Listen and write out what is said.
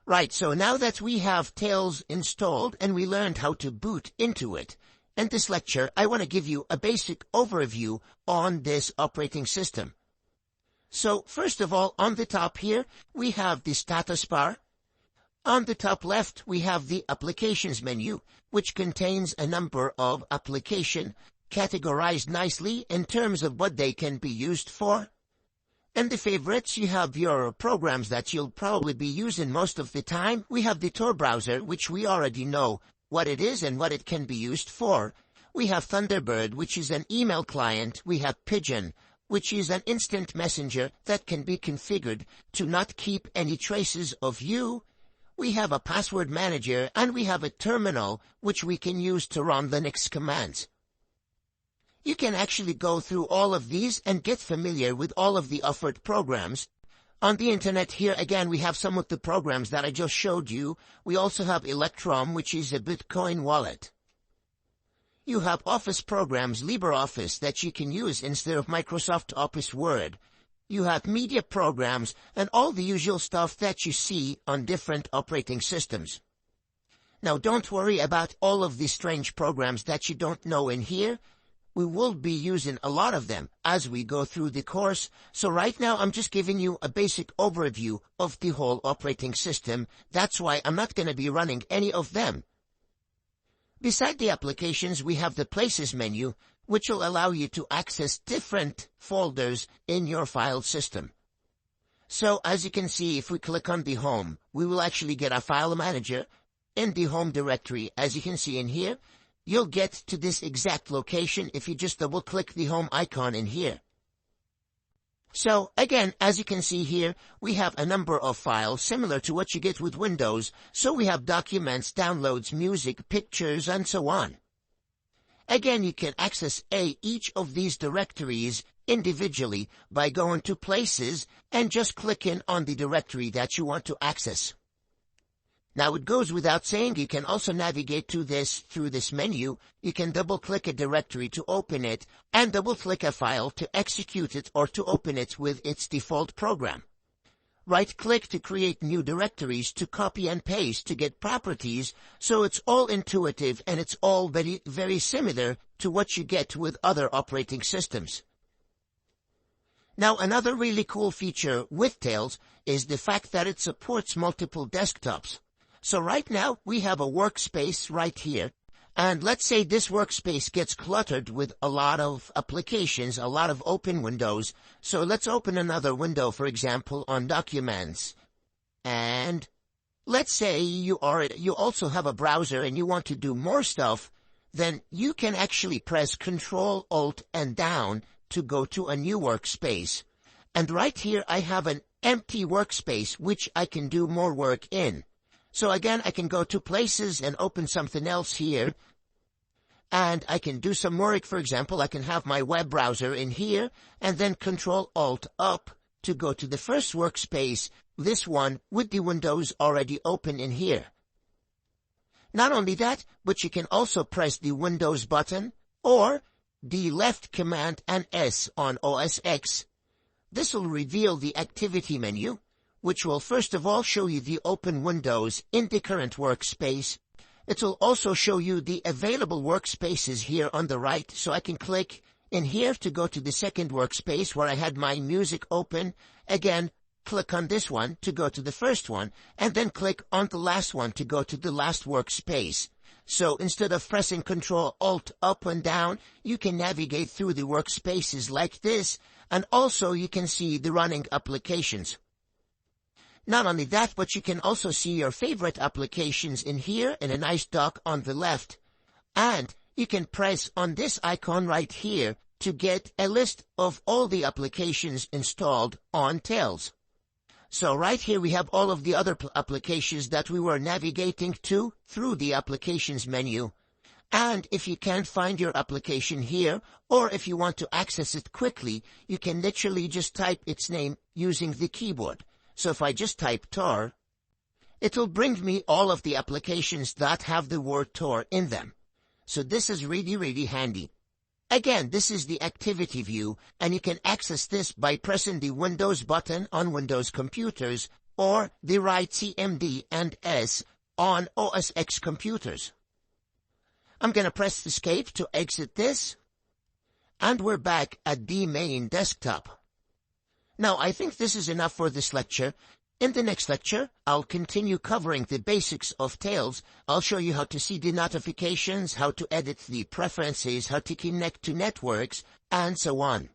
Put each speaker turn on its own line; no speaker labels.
Right, so now that we have Tails installed and we learned how to boot into it, in this lecture I want to give you a basic overview on this operating system. So first of all, on the top here, we have the status bar. On the top left, we have the applications menu, which contains a number of applications categorized nicely in terms of what they can be used for. In the favorites, you have your programs that you'll probably be using most of the time. We have the Tor browser, which we already know what it is and what it can be used for. We have Thunderbird, which is an email client. We have Pigeon, which is an instant messenger that can be configured to not keep any traces of you. We have a password manager, and we have a terminal, which we can use to run Linux commands. You can actually go through all of these and get familiar with all of the offered programs. On the internet here again we have some of the programs that I just showed you. We also have Electrum, which is a Bitcoin wallet. You have Office programs, LibreOffice, that you can use instead of Microsoft Office Word. You have media programs and all the usual stuff that you see on different operating systems. Now don't worry about all of the strange programs that you don't know in here. We will be using a lot of them as we go through the course, so right now I'm just giving you a basic overview of the whole operating system. That's why I'm not going to be running any of them. Beside the applications, we have the Places menu, which will allow you to access different folders in your file system. So as you can see, if we click on the Home, we will actually get a file manager in the Home directory. As you can see in here, you'll get to this exact location if you just double-click the home icon in here. So, again, as you can see here, we have a number of files similar to what you get with Windows. So we have documents, downloads, music, pictures, and so on. Again, you can access each of these directories individually by going to Places and just clicking on the directory that you want to access. Now it goes without saying, you can also navigate to this through this menu. You can double-click a directory to open it, and double-click a file to execute it or to open it with its default program. Right-click to create new directories, to copy and paste, to get properties, so it's all intuitive and it's all very, very similar to what you get with other operating systems. Now another really cool feature with Tails is the fact that it supports multiple desktops. So right now, we have a workspace right here, and let's say this workspace gets cluttered with a lot of applications, a lot of open windows. So let's open another window, for example, on Documents. And let's say you also have a browser and you want to do more stuff, then you can actually press Control, Alt, and down to go to a new workspace. And right here, I have an empty workspace, which I can do more work in. So again, I can go to Places and open something else here. And I can do some work. For example, I can have my web browser in here and then Control-Alt up to go to the first workspace, this one with the windows already open in here. Not only that, but you can also press the Windows button or the left command and S on OS X. This will reveal the activity menu, which will first of all show you the open windows in the current workspace. It will also show you the available workspaces here on the right, so I can click in here to go to the second workspace where I had my music open. Again, click on this one to go to the first one, and then click on the last one to go to the last workspace. So instead of pressing Control Alt up and down, you can navigate through the workspaces like this, and also you can see the running applications. Not only that, but you can also see your favorite applications in here in a nice dock on the left. And you can press on this icon right here to get a list of all the applications installed on Tails. So right here we have all of the other applications that we were navigating to through the Applications menu. And if you can't find your application here, or if you want to access it quickly, you can literally just type its name using the keyboard. So if I just type Tor, it'll bring me all of the applications that have the word Tor in them. So this is really, really handy. Again, this is the activity view, and you can access this by pressing the Windows button on Windows computers or the right CMD and S on OS X computers. I'm gonna press Escape to exit this, and we're back at the main desktop. Now, I think this is enough for this lecture. In the next lecture, I'll continue covering the basics of Tails. I'll show you how to see the notifications, how to edit the preferences, how to connect to networks, and so on.